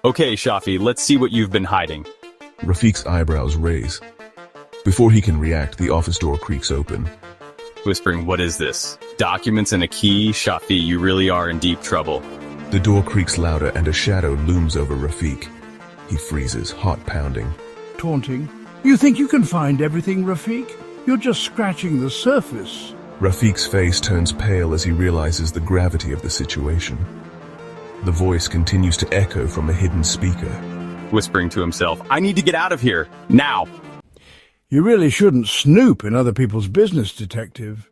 Okay, Shafi, let's see what you've been hiding. Rafiq's eyebrows raise. Before he can react, the office door creaks open. Whispering, what is this? Documents and a key? Shafi, you really are in deep trouble. The door creaks louder and a shadow looms over Rafiq. He freezes, heart pounding. Taunting? You think you can find everything, Rafiq? You're just scratching the surface. Rafiq's face turns pale as he realizes the gravity of the situation. The voice continues to echo from a hidden speaker. Whispering to himself, I need to get out of here, now! You really shouldn't snoop in other people's business, Detective.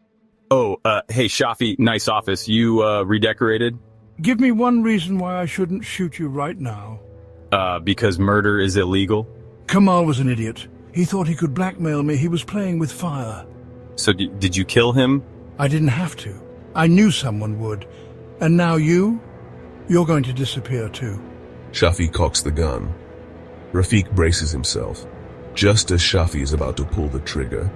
Oh, hey, Shafi, nice office. You, redecorated? Give me one reason why I shouldn't shoot you right now. Because murder is illegal? Kamal was an idiot. He thought he could blackmail me. He was playing with fire. So did you kill him? I didn't have to. I knew someone would. And now you're going to disappear too. Shafi cocks the gun. Rafiq braces himself. Just as Shafi is about to pull the trigger.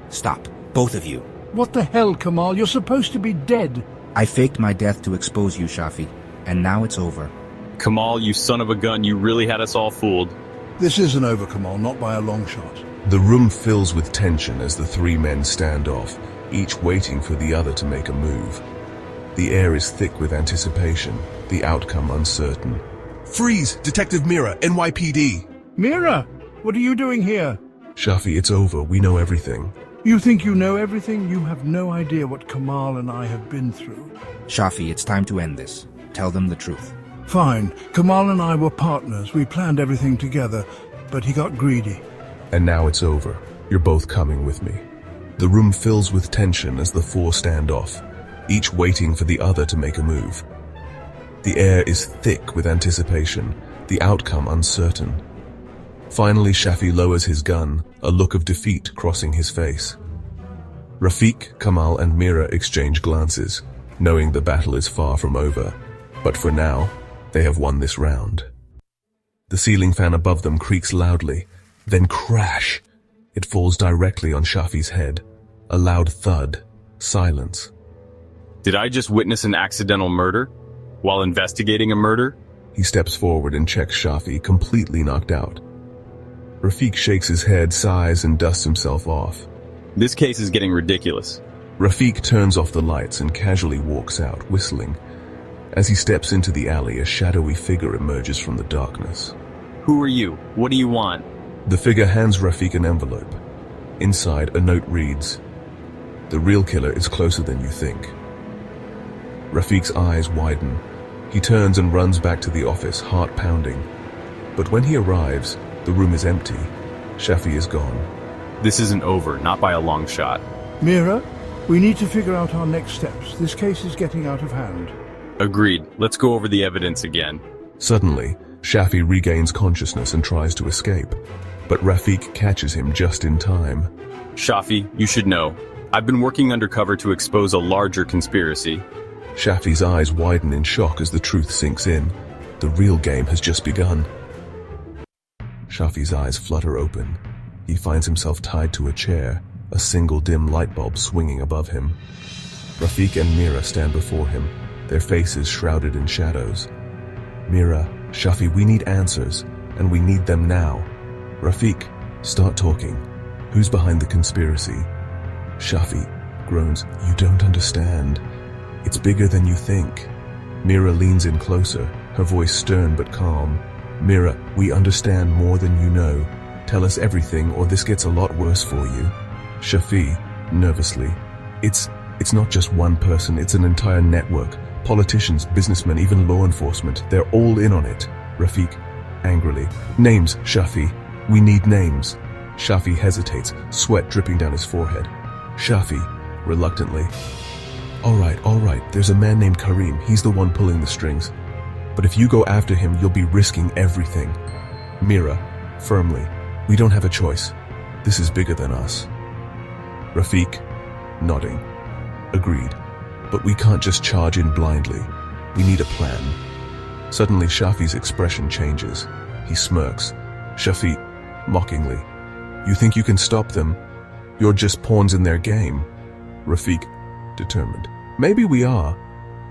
Stop, both of you. What the hell, Kamal? You're supposed to be dead. I faked my death to expose you, Shafi, and now it's over. Kamal, you son of a gun, you really had us all fooled. This isn't over, Kamal, not by a long shot. The room fills with tension as the three men stand off, each waiting for the other to make a move. The air is thick with anticipation, the outcome uncertain. Freeze! Detective Mira, NYPD! Mira, what are you doing here? Shafi, it's over. We know everything. You think you know everything? You have no idea what Kamal and I have been through. Shafi, it's time to end this. Tell them the truth. Fine. Kamal and I were partners. We planned everything together, but he got greedy. And now it's over. You're both coming with me. The room fills with tension as the four stand off, each waiting for the other to make a move. The air is thick with anticipation, the outcome uncertain. Finally, Shafi lowers his gun, a look of defeat crossing his face. Rafiq, Kamal, and Mira exchange glances, knowing the battle is far from over. But for now, they have won this round. The ceiling fan above them creaks loudly, then crash. It falls directly on Shafi's head. A loud thud. Silence. Did I just witness an accidental murder? While investigating a murder? He steps forward and checks Shafi, completely knocked out. Rafiq shakes his head, sighs, and dusts himself off. This case is getting ridiculous. Rafiq turns off the lights and casually walks out, whistling. As he steps into the alley, a shadowy figure emerges from the darkness. Who are you? What do you want? The figure hands Rafiq an envelope. Inside, a note reads, "The real killer is closer than you think." Rafiq's eyes widen. He turns and runs back to the office, heart pounding. But when he arrives, the room is empty. Shafi is gone. This isn't over, not by a long shot. Mira, we need to figure out our next steps. This case is getting out of hand. Agreed. Let's go over the evidence again. Suddenly, Shafi regains consciousness and tries to escape. But Rafiq catches him just in time. Shafi, you should know. I've been working undercover to expose a larger conspiracy. Shafi's eyes widen in shock as the truth sinks in. The real game has just begun. Shafi's eyes flutter open. He finds himself tied to a chair, a single dim light bulb swinging above him. Rafiq and Mira stand before him, their faces shrouded in shadows. Mira, Shafi, we need answers, and we need them now. Rafiq, start talking. Who's behind the conspiracy? Shafi groans, you don't understand. It's bigger than you think. Mira leans in closer, her voice stern but calm. Mira, we understand more than you know. Tell us everything or this gets a lot worse for you. Shafi, nervously, it's not just one person, it's an entire network. Politicians, businessmen, even law enforcement, they're all in on it. Rafiq, angrily, names, Shafi. We need names. Shafi hesitates, sweat dripping down his forehead. Shafi, reluctantly, all right, there's a man named Karim, he's the one pulling the strings. But if you go after him, you'll be risking everything. Mira, firmly, we don't have a choice. This is bigger than us. Rafiq, nodding, agreed. But we can't just charge in blindly. We need a plan. Suddenly, Shafi's expression changes. He smirks. Shafi, mockingly, you think you can stop them? You're just pawns in their game. Rafiq, determined. Maybe we are,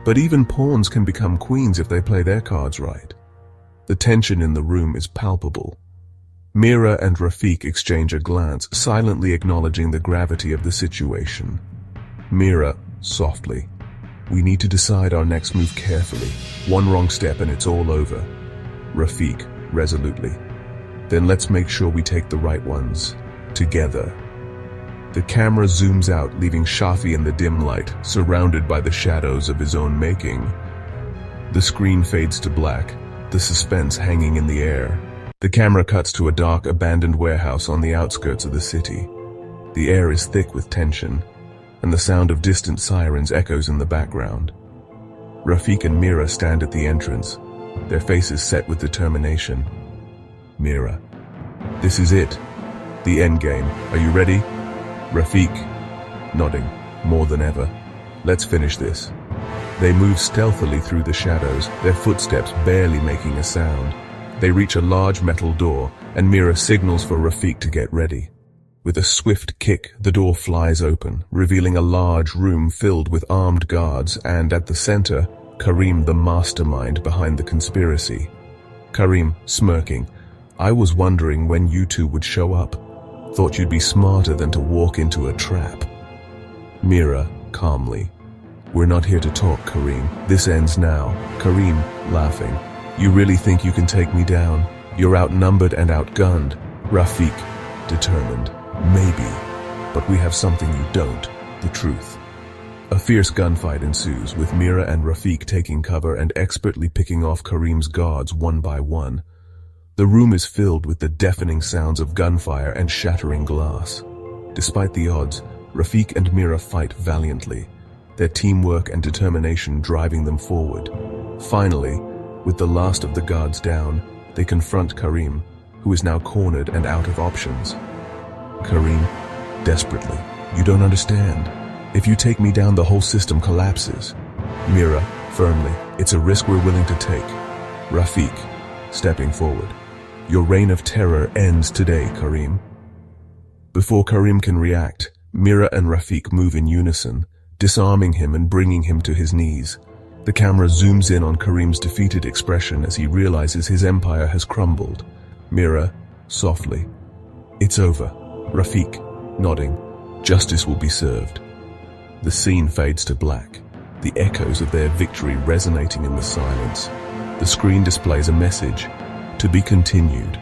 but even pawns can become queens if they play their cards right. The tension in the room is palpable. Mira and Rafik exchange a glance, silently acknowledging the gravity of the situation. Mira, softly, "We need to decide our next move carefully. One wrong step and it's all over." Rafik, resolutely, "Then let's make sure we take the right ones. Together." The camera zooms out, leaving Shafi in the dim light, surrounded by the shadows of his own making. The screen fades to black, the suspense hanging in the air. The camera cuts to a dark, abandoned warehouse on the outskirts of the city. The air is thick with tension, and the sound of distant sirens echoes in the background. Rafik and Mira stand at the entrance, their faces set with determination. Mira, "This is it. The end game. Are you ready?" Rafik, nodding, more than ever. "Let's finish this." They move stealthily through the shadows, their footsteps barely making a sound. They reach a large metal door, and Mira signals for Rafik to get ready. With a swift kick, the door flies open, revealing a large room filled with armed guards, and at the center, Karim, the mastermind behind the conspiracy. Karim, smirking, "I was wondering when you two would show up. Thought you'd be smarter than to walk into a trap." Mira, calmly, "We're not here to talk, Karim. This ends now." Karim, laughing, "You really think you can take me down? You're outnumbered and outgunned." Rafik, determined, "Maybe, but we have something you don't, the truth." A fierce gunfight ensues, with Mira and Rafik taking cover and expertly picking off Karim's guards one by one. The room is filled with the deafening sounds of gunfire and shattering glass. Despite the odds, Rafik and Mira fight valiantly, their teamwork and determination driving them forward. Finally, with the last of the guards down, they confront Karim, who is now cornered and out of options. Karim, desperately, "You don't understand. If you take me down, the whole system collapses." Mira, firmly, "It's a risk we're willing to take." Rafik, stepping forward, "Your reign of terror ends today, Karim." Before Karim can react, Mira and Rafik move in unison, disarming him and bringing him to his knees. The camera zooms in on Karim's defeated expression as he realizes his empire has crumbled. Mira, softly, "It's over." Rafik, nodding, "Justice will be served." The scene fades to black, the echoes of their victory resonating in the silence. The screen displays a message, "To be continued."